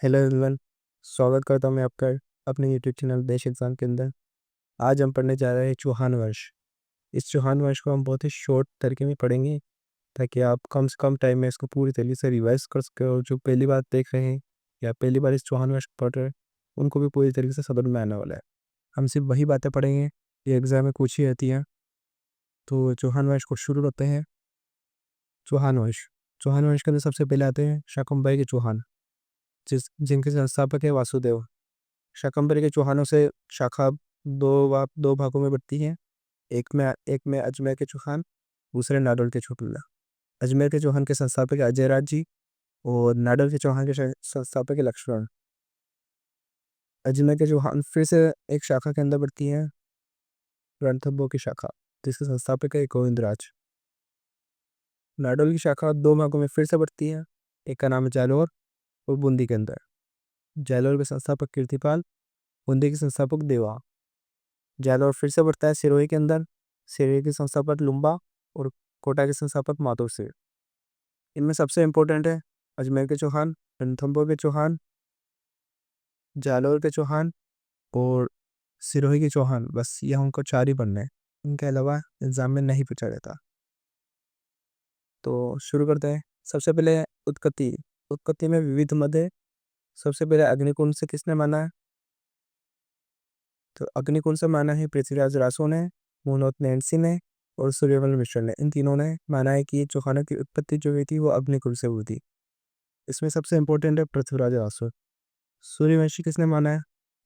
Hello everyone. स्वागत करता हूँ मैं आपका अपने यूट्यूब चैनल देश एग्जाम के अंदर। आज हम पढ़ने जा रहे हैं चौहान वंश। इस चौहान वंश को हम बहुत ही शॉर्ट तरीके में पढ़ेंगे ताकि आप कम से कम टाइम में इसको पूरी तरीके से रिवाइज कर सके और जो पहली बार देख रहे हैं या पहली बार इस चौहान वंश को पढ़ रहे हैं उनको भी पूरी तरीके से समझ में आने वाला है। हम सिर्फ वही बातें पढ़ेंगे ये एग्जाम में पूछी जाती हैं। तो चौहान वंश को शुरू करते हैं। चौहान वंश चौहान वंश के अंदर सबसे पहले आते हैं शाकंभरी के चौहान, जिनके संस्थापक है वासुदेव। शाकंभरी के चौहानों से शाखा दो भागों में बढ़ती है। एक में अजमेर के चौहान, दूसरे नाडोल के चौहान। अजमेर के चौहान के संस्थापक है अजयराज जी और नाडोल के चौहान के संस्थापक है लक्ष्मण। अजमेर के चौहान फिर से एक शाखा के अंदर बढ़ती है, रणथंभौर की शाखा, जिसके संस्थापक है गोविंदराज। नाडोल की शाखा दो भागों में फिर से बढ़ती है, एक का नाम है जालौर और बूंदी के अंदर। जालौर के संस्थापक कीर्तिपाल, बूंदी के संस्थापक देवा। जालौर फिर से बढ़ता है सिरोही के अंदर, सिरोही के संस्थापक लुम्बा और कोटा के संस्थापक माधव सिंह। इनमें सबसे इम्पोर्टेंट है अजमेर के चौहान, रणथंभौर के चौहान, जालौर के चौहान और सिरोही के चौहान। बस ये हमको चार ही पढ़ने हैं, इनके अलावा एग्जाम में नहीं पूछा जाता। तो शुरू करते हैं। सबसे पहले उत्पत्ति। उत्पत्ति में विविध मत है। सबसे पहले अग्निकुंड से किसने माना है? तो अग्निकुंड से माना है पृथ्वीराज रासो ने, मोहनोत नैन्सी ने और सूर्यमल मिश्र ने। इन तीनों ने माना है कि चौहानों की उत्पत्ति जो हुई थी वो अग्निकुंड से हुई थी। इसमें सबसे इंपॉर्टेंट है पृथ्वीराज रासो। सूर्यवंशी किसने माना है?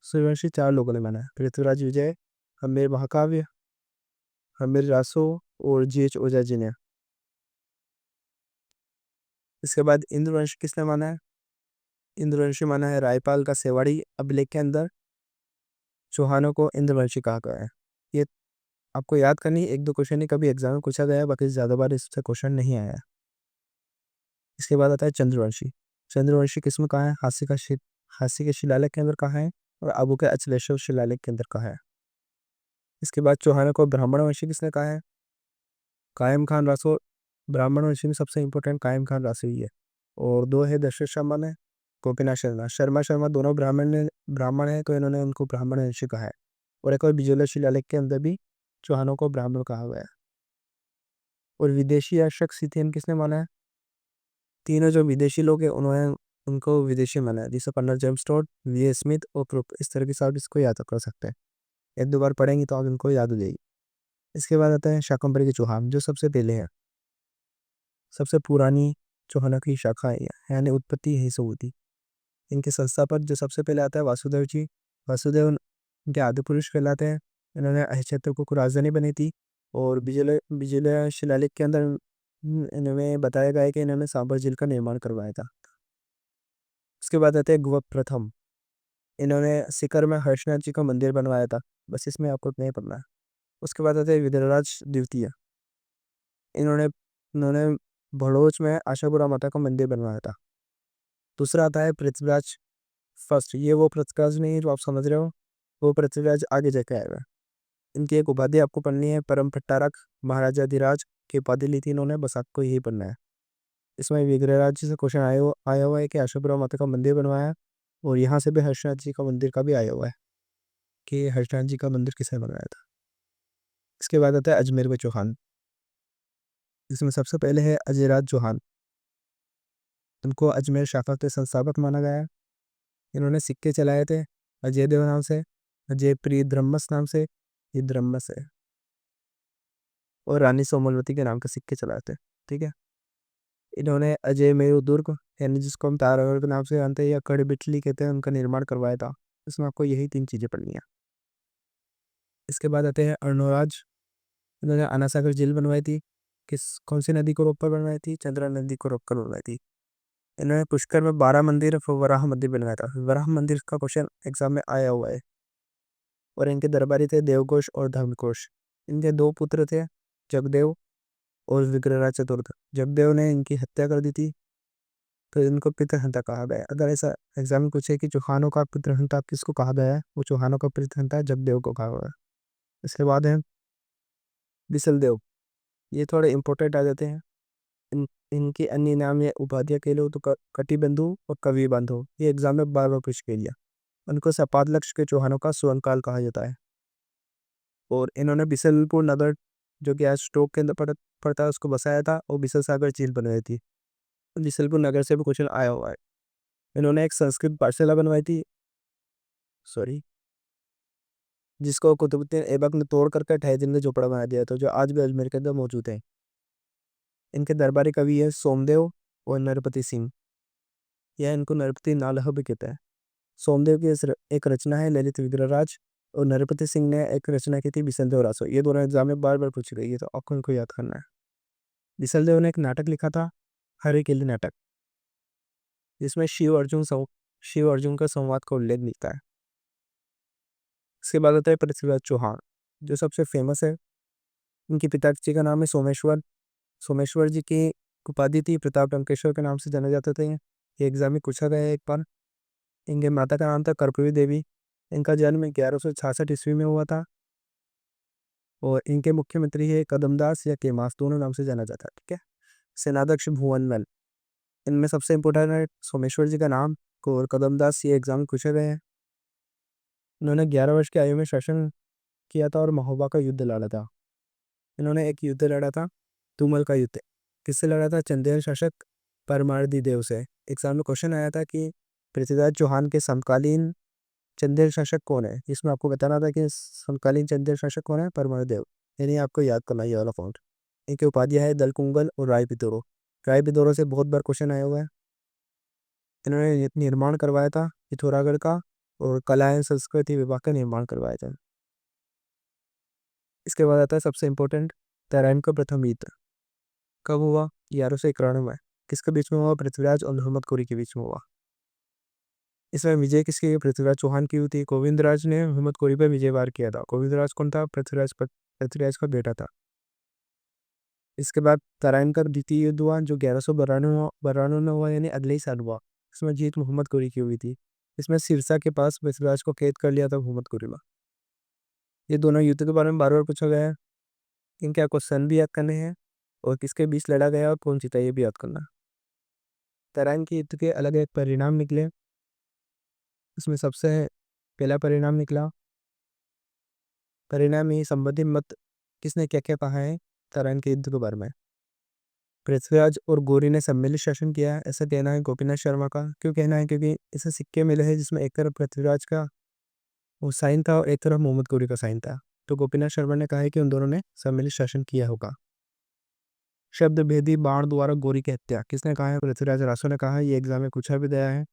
सूर्यवंशी चार लोगों ने माना है, पृथ्वीराज विजय, हम्मीर महाकाव्य, हम्मीर रासो और जीएच ओझा जी ने। इसके बाद इंद्रवंश किसने माना है? इंद्रवंशी माना है रायपाल का सेवाड़ी अभिलेख के अंदर। चौहानों को इंद्रवंशी कहा गया है। ये आपको याद करनी, एक दो क्वेश्चन ही कभी एग्जाम में पूछा गया है, बाकी ज़्यादा बार इससे क्वेश्चन नहीं आया है। इसके बाद आता है चंद्रवंशी। चंद्रवंशी किस्म कहाँ है? हास्य के शिलालेख के अंदर कहाँ है और आबू के अचलेश्वर शिलालेख के अंदर कहाँ है। इसके बाद चौहानों को ब्राह्मण वंशी किसने कहा है? कायम खान रासो। ब्राह्मण वंशी में सबसे इंपॉर्टेंट कायम खान रासो ही है। और दो है दशरथ शर्मा ने, गोपीनाथ शर्मा। शर्मा दोनों ब्राह्मण है तो इन्होंने उनको ब्राह्मण वंशी कहा है। और एक और बिजोला शिलालेख के अंदर भी चौहानों को ब्राह्मण कहा गया है। और विदेशी या शख्स सीथियन किसने माना है? तीनों जो विदेशी लोग हैं उन्होंने उनको विदेशी माना है, जैसे colonel James Tod, V Smith और क्रुप। इस तरह के साथ इसको याद कर सकते हैं। एक दो बार पढ़ेंगे तो आप इनको याद हो जाएगी। इसके बाद आता है शाकंभरी के चौहान, जो सबसे पहले है, सबसे पुरानी चौहानों की शाखा है, यानी उत्पत्ति यहीं से हुई थी। इनके संस्थापक जो सबसे पहले आता है वासुदेव जी। वासुदेव इनके आदि पुरुष कहलाते हैं। इन्होंने क्षेत्र को राजधानी बनी थी। और बिजले शिलालेख के अंदर इन्हें बताया गया है कि इन्होंने सांबर झील का निर्माण करवाया था। उसके बाद आते हैं गुप्त प्रथम। इन्होंने सीकर में हर्षनाथ जी का मंदिर बनवाया था। बस इसमें आपको नहीं पढ़ना है। उसके बाद आते हैं विदराज द्वितीय। इन्होंने इन्होंने भड़ोच में आशापुरा माता का मंदिर बनवाया था। दूसरा आता है पृथ्वीराज फर्स्ट। ये वो पृथ्वीराज नहीं है जो आप समझ रहे हो, वो पृथ्वीराज आगे जाके आएगा। इनकी एक उपाधि आपको पढ़नी है, परम भट्टारक महाराजा धीराज की उपाधि ली थी इन्होंने, बस आपको यही पढ़ना है। इसमें विग्रहराज जी से क्वेश्चन आया हुआ है कि आशापुरा माता का मंदिर बनवाया। और यहाँ से भी हर्षनाथ जी का मंदिर का भी आया हुआ है कि हर्षनाथ जी का मंदिर किसने बनवाया था। इसके बाद आता है अजमेर में चौहान। इसमें सबसे पहले है अजयराज चौहान। उनको अजमेर शाखा के संस्थापक माना गया है। इन्होंने सिक्के चलाए थे अजय देव नाम से, अजय प्रिय ब्रह्मस नाम से, ये ब्रह्मस है। और रानी सोमलवती के नाम के सिक्के चलाए थे। ठीक है। इन्होंने अजय मेरु दुर्ग, यानी जिसको हम तारागढ़ के नाम से जानते हैं या कड़ी बिटली कहते हैं, उनका निर्माण करवाया था। इसमें आपको यही तीन चीजें पढ़नी है। इसके बाद आते हैं अर्णोराज। इन्होंने आना सागर झील बनवाई थी। कौन सी नदी को रोक कर बनवाई थी? चंद्रा नदी को रोक कर बनवाई थी। इन्होंने पुष्कर में 12 मंदिर और वराह मंदिर बनवाया था। वराह मंदिर का क्वेश्चन एग्जाम में आया हुआ है। और इनके दरबारी थे देवघोष और धर्मघोष। इनके दो पुत्र थे, जगदेव और विग्रहराज चतुर्थ। जगदेव ने इनकी हत्या कर दी थी तो इनको पितृहंता कहा गया है। अगर ऐसा एग्जाम में पूछे कि चौहानों का पितृहंता किसको कहा गया है, वो चौहानों का पितृहंता जगदेव को कहा गया है। इसके बाद है बिसल देव। ये थोड़े इंपॉर्टेंट आ जाते हैं। इनके अन्य नाम या उपाधियाँ कह लो तो कटिबंधु और कवि बंधु, ये एग्जाम में बार बार पूछ के लिया। उनको सपाटलक्ष्य के चौहानों का स्वर्णकाल कहा जाता है। और इन्होंने बिसलपुर नगर, जो कि आज स्टोक के अंदर पड़ता है, उसको बसाया था और बिसल सागर झील बनवाई थी। बिसलपुर नगर से भी क्वेश्चन आया हुआ है। इन्होंने एक संस्कृत पाठशाला बनवाई थी, सॉरी, जिसको कुतुबुद्दीन ऐबक ने तोड़ करके 28 दिन में झोपड़ा बना दिया था, जो आज भी अजमेर के अंदर मौजूद है। इनके दरबारी कवि है सोमदेव और नरपति सिंह, या इनको नरपति नालह भी कहते हैं। सोमदेव की एक रचना है ललित विग्रहराज, और नरपति सिंह ने एक रचना की थी बिसलदेव रासो। ये दोनों एग्जाम में बार बार पूछी गई है, तो आपको इनको याद करना है। बिसलदेव ने एक नाटक लिखा था, हरे किले नाटक, जिसमें शिव अर्जुन का संवाद का उल्लेख मिलता है। इसके बाद आता है पृथ्वीराज चौहान, जो सबसे फेमस है। इनके पिताजी का नाम है सोमेश्वर। सोमेश्वर जी की उपाधि थी प्रताप टंकेश्वर के नाम से जाने जाते थे। ये एग्जाम में पूछा गया है एक बार। इनके माता का नाम था कर्पूरी देवी। इनका जन्म 1166 ईस्वी में हुआ था। और इनके मुख्यमंत्री है कदमदास या केमास, दोनों नाम से जाना जाता है। ठीक है। सेनाध्यक्ष भुवनमल। इनमें सबसे इंपॉर्टेंट है सोमेश्वर जी का नाम और कदमदास, ये एग्जाम में पूछे गए हैं। इन्होंने 11 वर्ष की आयु में शासन किया था और महोबा का युद्ध लड़ा था। इन्होंने एक युद्ध लड़ा था, तुमल का युद्ध। किससे लड़ा था? चंदेल शासक परमार्दी देव से। एग्जाम में क्वेश्चन आया था कि पृथ्वीराज चौहान के समकालीन चंदेल शासक कौन है। इसमें आपको बताना था कि समकालीन चंदेल शासक कौन है, परमारदेव। यानी आपको याद करना ये वाला पॉइंट। इनके उपाधियाँ है दलकुंगल और राय पितोरो। राय पितोरो से बहुत बार क्वेश्चन आया हुआ है। इन्होंने निर्माण करवाया था पिथौरागढ़ का, और कला एवं संस्कृति विभाग का निर्माण करवाया था। इसके बाद आता है सबसे इम्पोर्टेंट, तराइन का प्रथम युद्ध कब हुआ? 1191 में। किसके बीच में हुआ? पृथ्वीराज और मोहम्मद घोरी के बीच में हुआ। इसमें विजय किसकी? पृथ्वीराज चौहान की हुई थी। गोविंदराज ने मोहम्मद घोरी पर विजय वार किया था। गोविंदराज कौन था? पृथ्वीराज का बेटा था। इसके बाद तराइन का द्वितीय युद्ध हुआ, जो 1192 में हुआ, यानी अगले ही साल हुआ। इसमें जीत मोहम्मद घोरी की हुई थी। इसमें सिरसा के पास पृथ्वीराज को कैद कर लिया था मोहम्मद घोरी में। ये दोनों युद्ध के बारे में बार बार पूछा गया है। इनके आपको सन भी याद करने हैं, और किसके बीच लड़ा गया और कौन जीता ये भी याद करना। तराइन के युद्ध के अलग अलग परिणाम निकले। इसमें सबसे पहला परिणाम निकला, परिणाम ही संबंधित मत किसने क्या क्या कहा है तराइन के युद्ध के बारे में। पृथ्वीराज और गौरी ने सम्मिलित शासन किया है, ऐसा कहना है गोपीनाथ शर्मा का। क्यों कहना है? क्योंकि इसे सिक्के मिले हैं जिसमें एक तरफ पृथ्वीराज का वो साइन था और एक तरफ मोहम्मद गौरी का साइन था। तो गोपीनाथ शर्मा ने कहा है कि उन दोनों ने सम्मिलित शासन किया होगा। शब्द भेदी बाण द्वारा गौरी की हत्या किसने कहा है? पृथ्वीराज रासो ने कहा है। ये एग्जाम में पूछा भी गया है।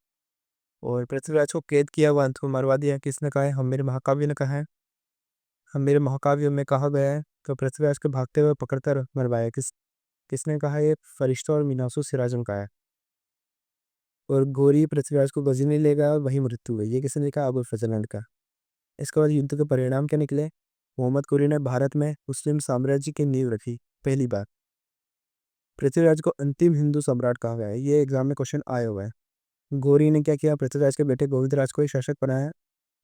और पृथ्वीराज को कैद किया हुआ अंत को मरवा दिया किसने कहा है? हम्मीर महाकाव्य ने कहा है। हम्मीर महाकाव्य में कहा गया है तो पृथ्वीराज को भागते हुए पकड़कर मरवाया किसने कहा? ये फरिश्ता और मीनासु सिराजम का है। और गौरी पृथ्वीराज को गजनी ले गया और वही मृत्यु हुई। ये किसने लिखा? अबुल फजल का। इसके बाद युद्ध के परिणाम क्या निकले? मोहम्मद गौरी ने भारत में मुस्लिम साम्राज्य की नींव रखी पहली बार। पृथ्वीराज को अंतिम हिंदू सम्राट कहा गया है। ये एग्जाम में क्वेश्चन आए हुए हैं। गौरी ने क्या किया? पृथ्वीराज के बेटे गोविंदराज को ही शासक बनाया,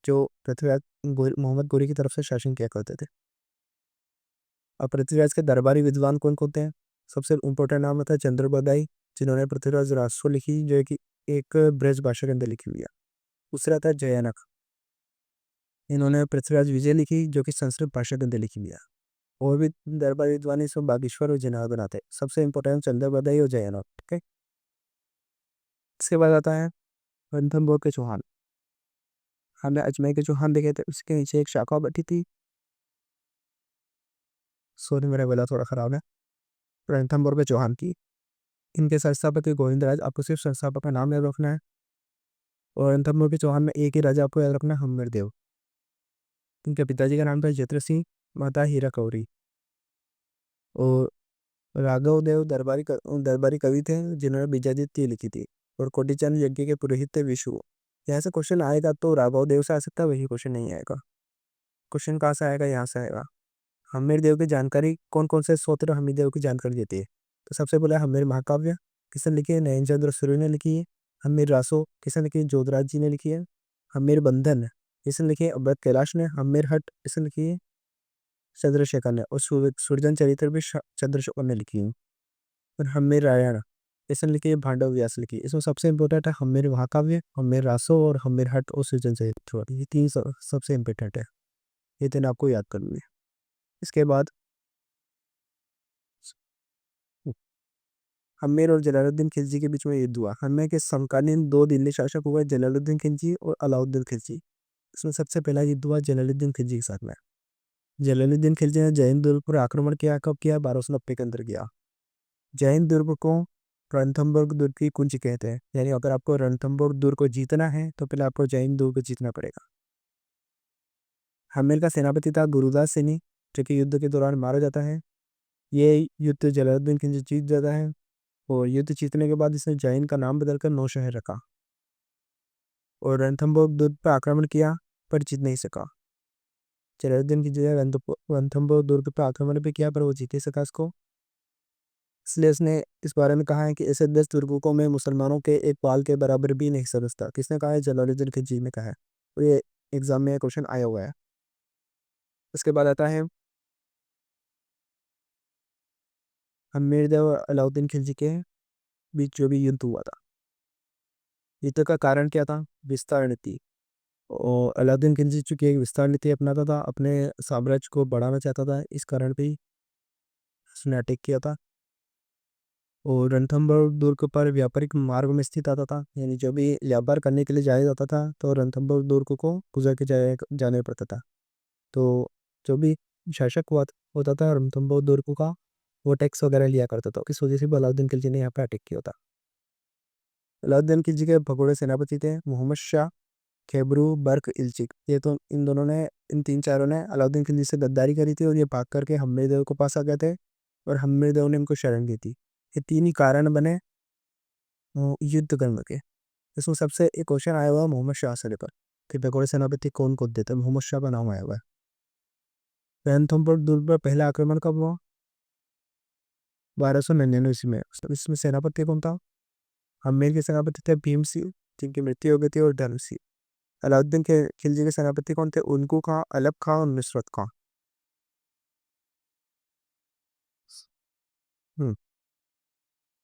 जो पृथ्वीराज मोहम्मद गौरी की तरफ से शासन किया करते थे। अब पृथ्वीराज के दरबारी विद्वान कौन कौन थे? सबसे इम्पोर्टेंट नाम था चंद्रबदाई, जिन्होंने पृथ्वीराज रासो लिखी, जो कि एक ब्रज भाषा के अंदर लिखी हुई है। दूसरा था जयानक, इन्होंने पृथ्वीराज विजय लिखी, जो कि संस्कृत भाषा के अंदर लिखी हुई है। और भी दरबारी विद्वान इसमें बागेश्वर और जनार्दन आते हैं। सबसे इम्पोर्टेंट चंद्रबदाई और जयानक। ठीक है। इसके बाद आता है रणथंभौर के चौहान। हमने अजमेर के चौहान देखे थे, उसके नीचे एक शाखा बैठी थी। सॉरी मेरा गला थोड़ा खराब है। रणथंभौर के चौहान की, इनके संस्थापक गोविंदराज। आपको सिर्फ संस्थापक का नाम याद रखना है। और रणथंभौर के चौहान में एक ही राजा आपको याद रखना है, हम्मीर देव। इनके पिताजी का नाम था जत्र सिंह, माता हीरा कौरी। और राघव देव दरबारी कवि थे, जिन्होंने बीजादित्य लिखी थी। और कोटिचंद यज्ञ के पुरोहित थे विशु। यहाँ से क्वेश्चन आएगा तो राघव देव से आ सकता है, वही क्वेश्चन नहीं आएगा। क्वेश्चन कहाँ से आएगा? यहाँ से आएगा। हम्मीर देव की जानकारी कौन कौन से स्रोत हम्मीर देव की जानकारी देती है? तो सबसे पहले हम्मीर महाकाव्य किसने लिखी है? नयन चंद्र सूर्य ने लिखी है। हम्मीर रासो किसने लिखी है? जोधराज जी ने लिखी है। हम्मीर बंधन किसने लिखी है? अवध कैलाश ने। हम्मीर हट किसने लिखी है? चंद्रशेखर ने। और सुरजन चरित्र भी चंद्रशेखर ने लिखी है। और हम्मीर रायण इसने लिखी है भांडव व्यास लिखी। इसमें सबसे इम्पोर्टेंट है हम्मीर महाकाव्य, हम्मीर रासो और हम्मीर हट और सृजन चरित्र। ये तीन सबसे इम्पोर्टेंट है, ये तीन आपको याद करनी है। इसके बाद हम्मीर और जलालुद्दीन खिलजी के बीच में युद्ध हुआ। हम्मीर के समकालीन दो दिल्ली शासक हुए जलालुद्दीन खिलजी और अलाउद्दीन खिलजी। इसमें सबसे पहला युद्ध हुआ जलालुद्दीन खिलजी के साथ में। जलालुद्दीन खिलजी ने जैन दुर्ग पर आक्रमण किया, कब किया? 1290 के अंदर किया। जैन दुर्ग को रणथंभौर दुर्ग की कुंजी कहते हैं, यानी अगर आपको रणथंभौर दुर्ग को जीतना है तो पहले आपको जैन दुर्ग को जीतना पड़ेगा। हम्मीर का सेनापति था गुरुदास सैनी, जो कि युद्ध के दौरान मारा जाता है। ये युद्ध जलालुद्दीन खिलजी जीत जाता है और युद्ध जीतने के बाद इसने जैन का नाम बदलकर नौशहर रखा और रणथंभौर दुर्ग पर आक्रमण किया पर जीत नहीं सका। जलालुद्दीन खिलजी ने रणथंभौर दुर्ग पर आक्रमण भी किया पर वो जीत नहीं सका इसको। इसलिए उसने इस बारे में कहा है कि ऐसे 10 दुर्गों को मैं मुसलमानों के एक बाल के बराबर भी नहीं समझता। किसने कहा है? जलालुद्दीन खिलजी ने कहा है। और ये एग्जाम में क्वेश्चन आया हुआ है। उसके बाद आता है हम्मीर देव और अलाउद्दीन खिलजी के बीच जो भी युद्ध हुआ था, युद्ध का कारण क्या था? विस्तार नीति। और अलाउद्दीन खिलजी चूंकि एक विस्तार नीति अपनाता था, अपने साम्राज्य को बढ़ाना चाहता था, इस कारण भी उसने अटैक किया था। और रणथंभौर दुर्ग पर व्यापारिक मार्ग में स्थित आता था, यानी जो भी व्यापार करने के लिए जाया जाता था तो रणथंभौर दुर्ग को गुजर के जाने पड़ता था। तो जो भी शासक होता था रणथंभौर दुर्ग का, वो टैक्स वगैरह लिया करता था। इस वजह से भी अलाउद्दीन खिलजी ने यहाँ पे अटैक किया था। अलाउद्दीन खिलजी के भगोड़े सेनापति थे मोहम्मद शाह, खैबरू, बर्क, इल्चिक। ये तो इन दोनों ने, इन तीन चारों ने अलाउद्दीन खिलजी से गद्दारी करी थी और ये भाग करके हम्मीर देव को पास आ गए थे और हम्मीर देव ने इनको शरण दी थी। ये तीन ही कारण बने युद्ध करने के। इसमें सबसे एक क्वेश्चन आया हुआ है मोहम्मद शाह से लेकर कि भगोड़े सेनापति कौन को देते? मोहम्मद शाह का नाम आया हुआ है। रणथंभौर दुर्ग पर पहला आक्रमण कब हुआ? 1299 में। इसमें सेनापति कौन था? हम्मीर के सेनापति थे भीम सिंह, जिनकी मृत्यु हो गई थी, और धनु सिंह। अलाउद्दीन के खिलजी के सेनापति कौन थे? उनको खां, अलप खां और नुसरत खां। हम्म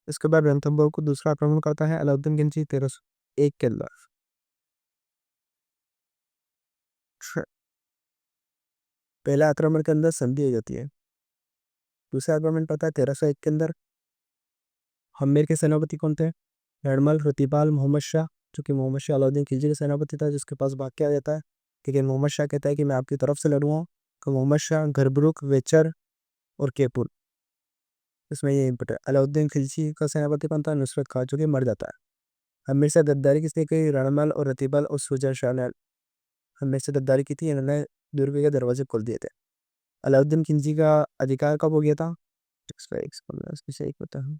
इसके बाद रणथंभौर को दूसरा आक्रमण करता है अलाउद्दीन खिलजी 1301 के अंदर। पहला आक्रमण के अंदर संधि हो जाती है। दूसरा आक्रमण पड़ता है 1301 के अंदर। हम्मीर के सेनापति कौन थे? रणमल, रतिपाल, मोहम्मद शाह। चूंकि मोहम्मद शाह अलाउद्दीन खिलजी का सेनापति था, जिसके पास भाग के आ जाता है, लेकिन मोहम्मद शाह कहता है कि मैं आपकी तरफ से लड़ूंगा। तो मोहम्मद शाह, घरब्रुक, वेचर और केपुर। इसमें ये इंपॉर्टेंट। अलाउद्दीन खिलजी का सेनापति कौन था? नुसरत खां, जो कि मर जाता है। हम्मीर से गद्दारी किसने की? रणमल और रतिपाल और सुजा शाह ने हम्मीर से गद्दारी की थी। इन्होंने दुर्ग के दरवाजे खोल दिए थे। अलाउद्दीन खिलजी का अधिकार कब हो गया था? इससे एक पता है।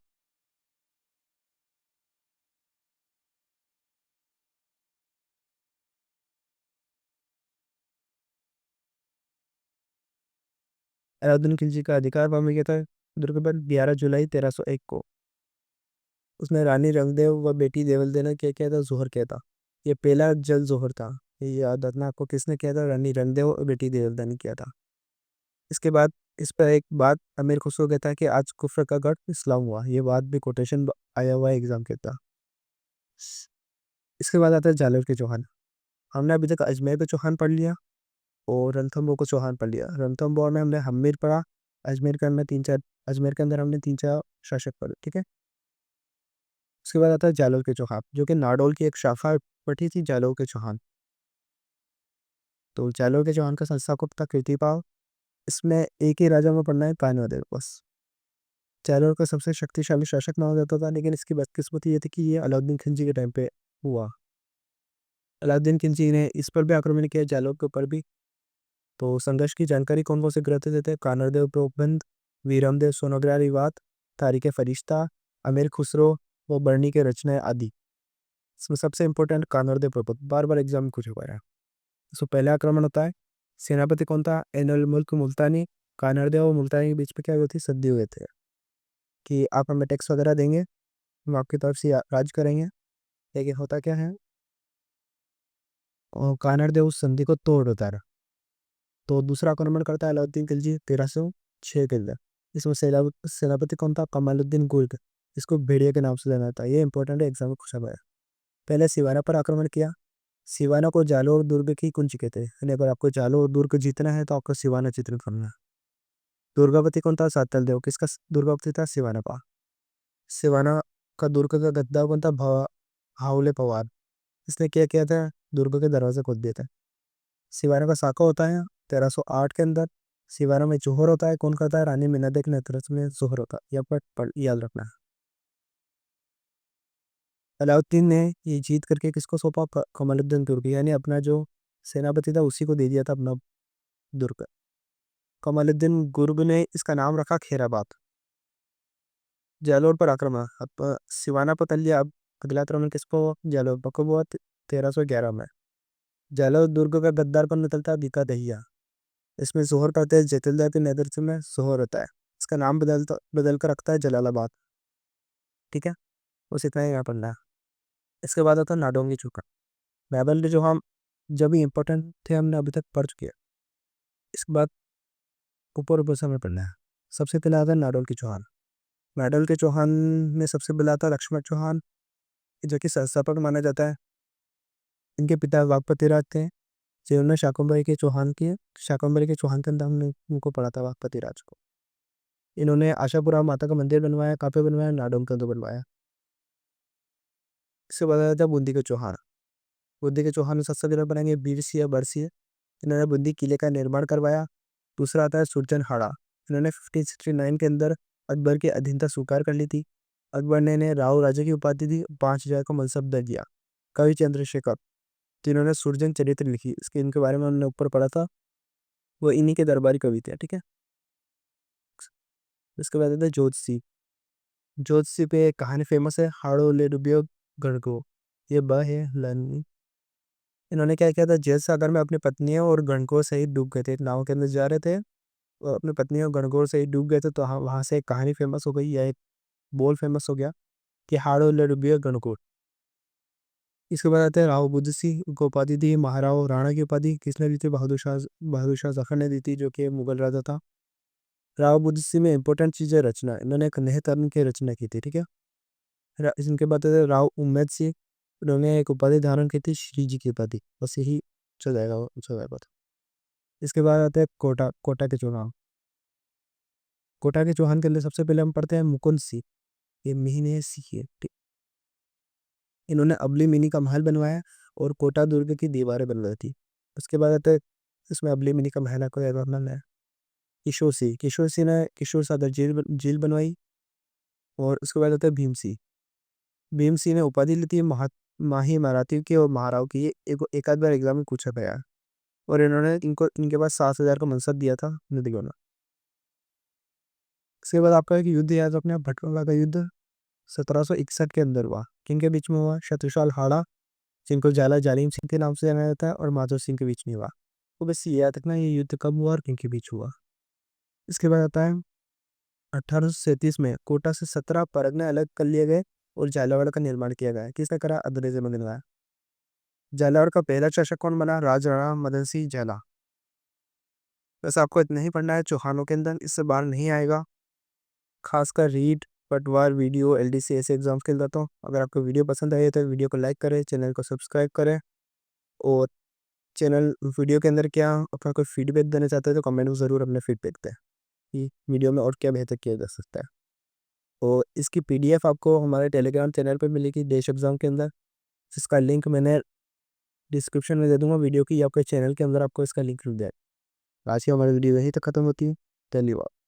अलाउद्दीन खिलजी का अधिकार कब हो गया था दुर्ग पर? 11 जुलाई 1301 को। उसने रानी रंगदेव व बेटी देवलदेव ने क्या किया था? जोहर किया था। ये पहला जल जोहर था। ये याद रखना आपको, किसने किया था? रानी रंगदेव और बेटी देवलदेव ने किया था। इसके बाद इस पर एक बात अमीर खुसरो कहता है कि आज कुफर का गढ़ इस्लाम हुआ। ये बात भी कोटेशन आया हुआ है एग्जाम के था। इसके बाद आता है जालोर के चौहान। हमने अभी तक अजमेर के चौहान पढ़ लिया और रणथंभौर को चौहान पढ़ लिया। रणथंभौर में हमने हम्मीर पढ़ा। अजमेर के अंदर हमने तीन चार शासक पढ़े, ठीक है। उसके बाद आता है जालोर के चौहान, जो कि नाडोल की एक शाखा पढ़ी थी, जालोर के चौहान। तो जालोर के चौहान का संस्थापक था कीर्तिपाल। इसमें एक ही राजा में पढ़ना है, कान्वदेव बस। जालोर का सबसे शक्तिशाली शासक माना जाता था, लेकिन इसकी बदकिस्मती ये थी कि ये अलाउद्दीन खिलजी के टाइम पे हुआ। अलाउद्दीन खिलजी ने इस पर भी आक्रमण किया, जालोर के ऊपर भी। तो संघर्ष की जानकारी कौन कौन से ग्रंथ देते हैं? कानरदेव प्रबंध, वीरमदेव सोनग्रा रिवात, तारीख फरिश्ता, अमीर खुसरो व बर्नी के रचनाएं आदि। इसमें सबसे इंपॉर्टेंट कानरदेव प्रबंध, बार बार एग्जाम में पूछा गया है। इसमें पहला आक्रमण होता है। सेनापति कौन था? एनुल मुल्क मुल्तानी। कानरदेव और मुल्तानी के बीच में क्या हुई थी? संधि हुए थे कि आप हमें टैक्स वगैरह देंगे, हम आपकी तरफ से राज करेंगे। लेकिन होता क्या है, कानरदेव उस संधि को तोड़ देता है। तो दूसरा आक्रमण करता है अलाउद्दीन खिलजी 1306 के अंदर। इसमें सेनापति कौन था? कमालुद्दीन गुर्ग। इसको भेड़िया के नाम से जाना था। ये इंपॉर्टेंट है, एग्जाम में पूछा गया है। पहले सिवाना पर आक्रमण किया। सिवाना को जालोर दुर्ग की कुंज कहते हैं, यानी अगर आपको जालोर दुर्ग जीतना है तो आपको सिवाना चित्रण करना है। दुर्गावती कौन था? सातल देव। किसका दुर्गावती था? सिवाना का। सिवाना का दुर्ग का गद्दार कौन था? हावले पवार। इसने क्या किया था? दुर्ग के दरवाजे खोद दिए थे। सिवाना का साका होता है 1308 के अंदर। सिवाना में जोहर होता है, कौन करता है? रानी मीनादे के नेतृत्व में जोहर होता है, यह याद रखना है। अलाउद्दीन ने ये जीत करके किसको सौंपा? कमालुद्दीन तुर्की, यानी अपना जो सेनापति था उसी को दे दिया था अपना दुर्ग। कमालुद्दीन गुर्ग ने इसका नाम रखा खैराबाद। जालोर पर आक्रमण, अब सिवाना पर कर लिया। अब अगला आक्रमण किसको? जालोर पर कब हुआ? 1311 में। जालोर दुर्ग का गद्दार पर निकलता है बीका दहिया। इसमें जोहर करते हैं जैतलदार के नेतृत्व में जोहर होता है। इसका नाम बदल कर रखता है जलालाबाद। ठीक है, बस इतना ही यहाँ पढ़ना है। इसके बाद आता है नाडोंगी चूका। बाइबल जो हम जब भी इंपॉर्टेंट थे हमने अभी तक पढ़ चुके हैं। इसके बाद ऊपर ऊपर से हमें पढ़ना है। सबसे पहले आता है नाडोल के चौहान। नाडोल के चौहान में सबसे पहले आता है लक्ष्मण चौहान, जो कि संस्थापक माना जाता है। इनके पिता वागपति राज थे, जिन्होंने शाकंभरी के चौहान के अंदर हमने उनको पढ़ा था, वागपति राज को। इन्होंने आशापुरा माता का मंदिर बनवाया। कहाँ पे बनवाया? नाडोंग के अंदर बनवाया। इसके बाद आता है बूंदी के चौहान। बूंदी के चौहान में सबसे पहले बनाएंगे बीर सिंह बरसिंह। इन्होंने बूंदी किले का निर्माण करवाया। दूसरा आता है सुरजन हाड़ा। इन्होंने 1569 के अंदर अकबर की अधीनता स्वीकार कर ली थी। अकबर ने इन्हें राव राजा की उपाधि दी, 5,000 का मनसब दे दिया। कवि चंद्रशेखर, जिन्होंने सुरजन चरित्र लिखी, इसके इनके बारे में हमने ऊपर पढ़ा था, वो इन्हीं के दरबारी कवि थे। ठीक है, इसके बाद आता है जोतसी। जोतसी पे एक कहानी फेमस है, हाड़ो ले डुबियो गणको। ये ब है लन। इन्होंने क्या किया था? जेल सागर में अपनी पत्नियों और गणकों सहित डूब गए थे। एक नाव के अंदर जा रहे थे और अपनी पत्नियों और गणकों सहित डूब गए थे, तो वहां से एक कहानी फेमस हो गई, या एक बोल फेमस हो गया कि हाड़ो ले डुबियो गणको। इसके बाद आते हैं राव बुद्ध सिंह। उनको उपाधि दी महाराव राणा की उपाधि किसने दी थी? बहादुर शाह जफर ने दी थी, जो कि मुगल राजा था। राव बुद्ध सिंह में इंपॉर्टेंट चीज़ है रचना। इन्होंने एक नए तरन की रचना की थी। ठीक है, इनके बाद आते हैं राव उम्मेद सिंह। उन्होंने एक उपाधि धारण की थी, श्री जी की उपाधि। बस यही चल जाएगा, चल जाएगा। इसके बाद आते हैं कोटा। कोटा के चुनाव। कोटा के चौहान के अंदर सबसे पहले हम पढ़ते हैं मुकुंद सिंह। ये महीने सिंह है। ठीक। इन्होंने अबली मिनी का महल बनवाया और कोटा दुर्ग की दीवारें बनवाई थी। उसके बाद आते हैं, इसमें अबली मिनी का महल को है किशोर सिंह। किशोर सिंह ने किशोर सागर झील बनवाई। और उसके बाद आता है भीम सिंह। भीम सिंह ने उपाधि ली थी माही मराठी की और महाराव की। ये एक आध बार एग्जाम में पूछा गया है। और इन्होंने इनके पास 7,000 का मनसब दिया था नदियों ने। इसके बाद आपका एक युद्ध याद रखना है, भटकंगा का युद्ध। 1761 के अंदर हुआ। किनके बीच में हुआ? शत्रुपाल हाड़ा, जिनको जाला जालिम सिंह के नाम से जाना जाता है, और माधो सिंह के बीच में हुआ। तो बस ये याद रखना ये युद्ध कब हुआ और किनके बीच हुआ। इसके बाद आता है 1837 में कोटा से 17 परगने अलग कर लिए गए और झालावाड़ का निर्माण किया गया। किसने करा? अंग्रेजों ने बनवाया। झालावाड़ का पहला शासक कौन बना? राजा मदन सिंह झाला। बस आपको इतना ही पढ़ना है चौहानों के अंदर, इससे बाहर नहीं आएगा। खासकर रीड, पटवार, वीडियो, एलडीसी ऐसे एग्जाम्स के लिए तो अगर आपको वीडियो पसंद आए तो वीडियो को लाइक करें, चैनल को सब्सक्राइब करें। और चैनल वीडियो के अंदर क्या अपना कोई फीडबैक देना चाहते हैं तो कमेंट में ज़रूर अपने फीडबैक दें कि वीडियो में और क्या बेहतर किया जा सकता है। और इसकी पीडीएफ आपको हमारे टेलीग्राम चैनल पर मिलेगी देश एग्जाम के अंदर, जिसका लिंक मैंने डिस्क्रिप्शन में दे दूंगा वीडियो की, या आपके चैनल के अंदर आपको इसका लिंक मिल जाए। आज की हमारी वीडियो यहीं तक खत्म होती है। धन्यवाद।